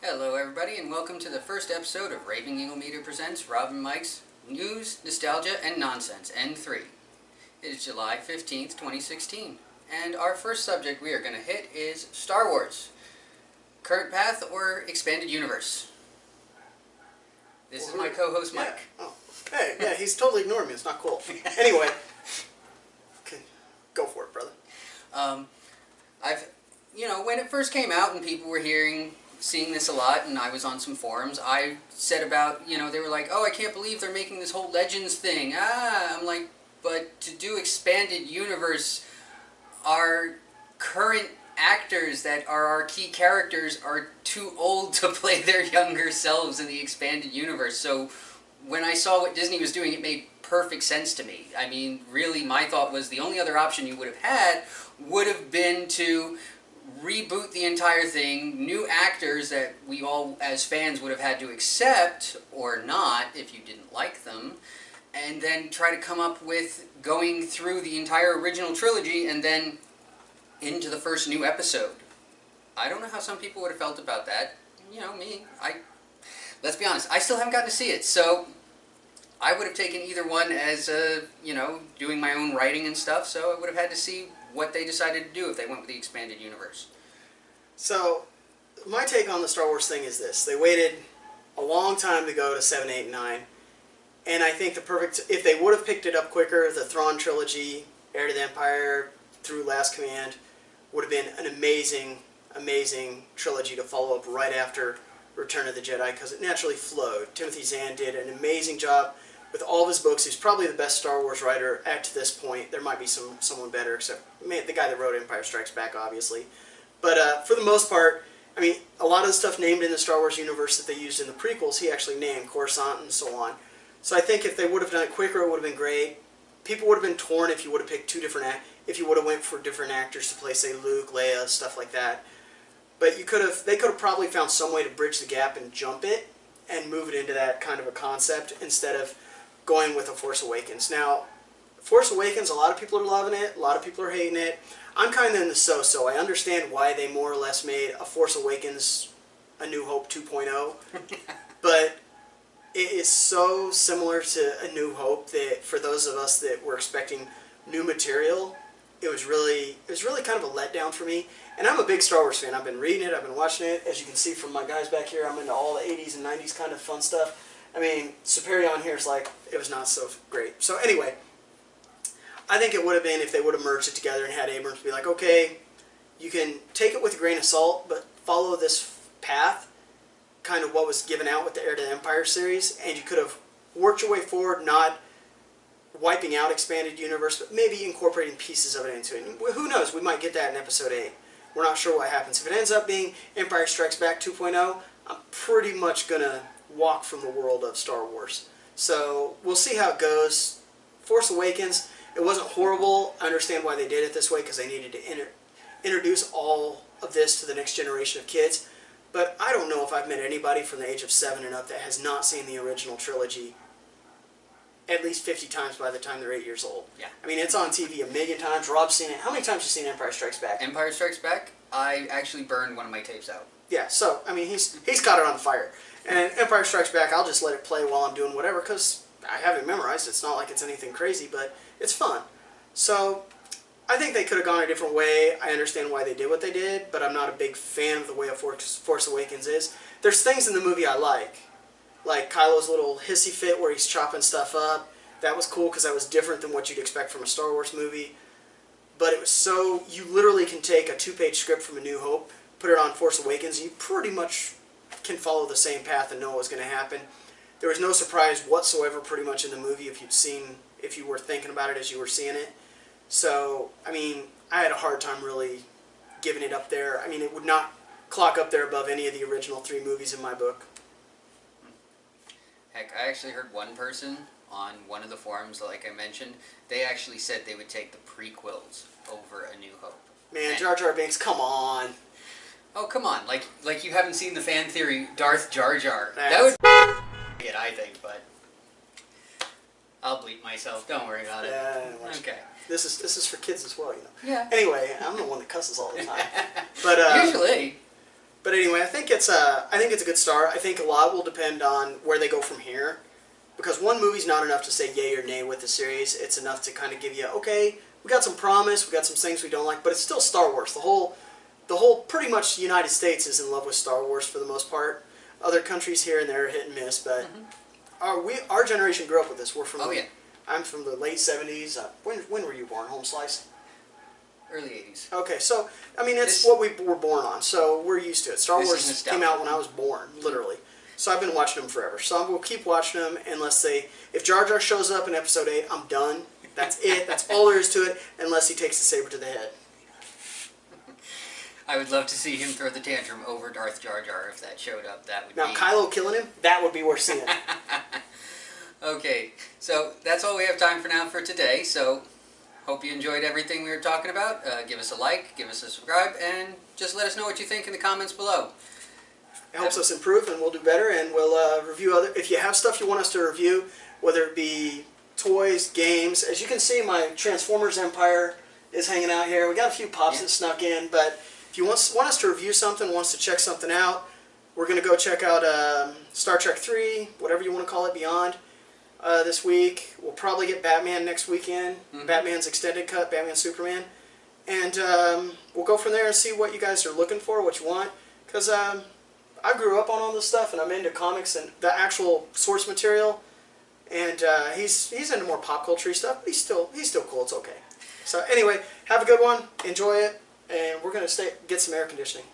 Hello everybody and welcome to the first episode of RavingEagle Media Presents Rob and Mike's News, Nostalgia, and Nonsense, N3. It is July 15th, 2016, and our first subject we are going to hit is Star Wars. Current path or expanded universe? This is my co-host Mike. Yeah. Oh. Hey, yeah, he's totally ignoring me. It's not cool. Anyway, okay, go for it, brother. When it first came out and people were seeing this a lot, and I was on some forums, I said about, they were like, oh, I can't believe they're making this whole Legends thing. I'm like, but to do expanded universe, our current actors that are our key characters are too old to play their younger selves in the expanded universe. So when I saw what Disney was doing, it made perfect sense to me. I mean, really, my thought was the only other option you would have had would have been to reboot the entire thing, new actors that we all as fans would have had to accept or not if you didn't like them, and then try to come up with going through the entire original trilogy and then into the first new episode. I don't know how some people would have felt about that. Let's be honest, I still haven't gotten to see it, so I would have taken either one as, doing my own writing and stuff, so I would have had to see what they decided to do if they went with the expanded universe. So, my take on the Star Wars thing is this. They waited a long time to go to 7, 8, and 9, and I think if they would have picked it up quicker, the Thrawn trilogy, Heir to the Empire, through Last Command, would have been an amazing, amazing trilogy to follow up right after Return of the Jedi, because it naturally flowed. Timothy Zahn did an amazing job with all of his books. He's probably the best Star Wars writer at this point. There might be someone better, except the guy that wrote Empire Strikes Back, obviously. But for the most part, I mean, a lot of the stuff named in the Star Wars universe that they used in the prequels, he actually named Coruscant and so on. So I think if they would have done it quicker, it would have been great. People would have been torn if you would have picked two different if you would have went for different actors to play, say, Luke, Leia, stuff like that. But they could have probably found some way to bridge the gap and jump it and move it into that kind of a concept instead of going with A Force Awakens. Now, Force Awakens, a lot of people are loving it, a lot of people are hating it. I'm kind of in the so-so. I understand why they more or less made A Force Awakens A New Hope 2.0, but it is so similar to A New Hope that for those of us that were expecting new material, it was really kind of a letdown for me. And I'm a big Star Wars fan. I've been reading it, I've been watching it. As you can see from my guys back here, I'm into all the 80s and 90s kind of fun stuff. I mean, Superion here is like, it was not so great. So anyway, I think it would have been if they would have merged it together and had Abrams be like, okay, you can take it with a grain of salt, but follow this path, kind of what was given out with the Heir to the Empire series, and you could have worked your way forward, not wiping out expanded universe, but maybe incorporating pieces of it into it. And who knows, we might get that in Episode 8. We're not sure what happens. If it ends up being Empire Strikes Back 2.0, I'm pretty much going to walk from the world of Star Wars. So we'll see how it goes. Force Awakens, it wasn't horrible. I understand why they did it this way, because they needed to introduce all of this to the next generation of kids. But I don't know if I've met anybody from the age of 7 and up that has not seen the original trilogy at least 50 times by the time they're 8 years old. Yeah. I mean, it's on TV a million times. Rob's seen it. How many times have you seen Empire Strikes Back? Empire Strikes Back, I actually burned one of my tapes out. Yeah, so, I mean, he's got it on fire. And Empire Strikes Back, I'll just let it play while I'm doing whatever, because I have it memorized. It's not like it's anything crazy, but it's fun. So, I think they could have gone a different way. I understand why they did what they did, but I'm not a big fan of the way a Force Awakens is. There's things in the movie I like Kylo's little hissy fit where he's chopping stuff up. That was cool because that was different than what you'd expect from a Star Wars movie. But it was so, you literally can take a 2-page script from A New Hope, put it on Force Awakens, and you pretty much can follow the same path and know what was going to happen. There was no surprise whatsoever pretty much in the movie if you were thinking about it as you were seeing it. So, I mean, I had a hard time really giving it up there. I mean, it would not clock up there above any of the original 3 movies in my book. Heck, I actually heard one person on one of the forums, like I mentioned, they actually said they would take the prequels over A New Hope. Man, Jar Jar Binks, come on. Oh, come on. Like you haven't seen the fan theory, Darth Jar Jar. That would it, I think, but I'll bleep myself. Don't worry about it. Yeah, okay. This is for kids as well, you know. Yeah. Anyway, I'm the one that cusses all the time. But usually. But anyway, I think it's a good start. I think a lot will depend on where they go from here, because one movie's not enough to say yay or nay with the series. It's enough to kind of give you, okay, we got some promise, we got some things we don't like, but it's still Star Wars. The whole pretty much the United States is in love with Star Wars for the most part. Other countries here and there are hit and miss, but our generation grew up with this. We're from I'm from the late 70s. When were you born, Home Slice? Early 80s. Okay, so, I mean, it's what we were born on, so we're used to it. Star Wars came out when I was born, literally. So I've been watching them forever. So we'll keep watching them unless if Jar Jar shows up in Episode 8, I'm done. That's it. That's all there is to it, unless he takes the saber to the head. I would love to see him throw the tantrum over Darth Jar Jar if that showed up. That would now, be... Kylo killing him, that would be worth seeing. Okay, so that's all we have time for now for today. So hope you enjoyed everything we were talking about. Give us a like, give us a subscribe, and just let us know what you think in the comments below. It helps us improve, and we'll do better, and we'll review other... If you have stuff you want us to review, whether it be toys, games... As you can see, my Transformers Empire is hanging out here. We got a few pops that snuck in, but if you want us to review something, want us to check something out, we're going to go check out Star Trek 3, whatever you want to call it, Beyond, this week. We'll probably get Batman next weekend, Batman's extended cut, Batman Superman, and we'll go from there and see what you guys are looking for, what you want, because I grew up on all this stuff, and I'm into comics and the actual source material, and he's into more pop culture stuff, but he's still cool. It's okay. So anyway, have a good one, enjoy it, and we're gonna get some air conditioning.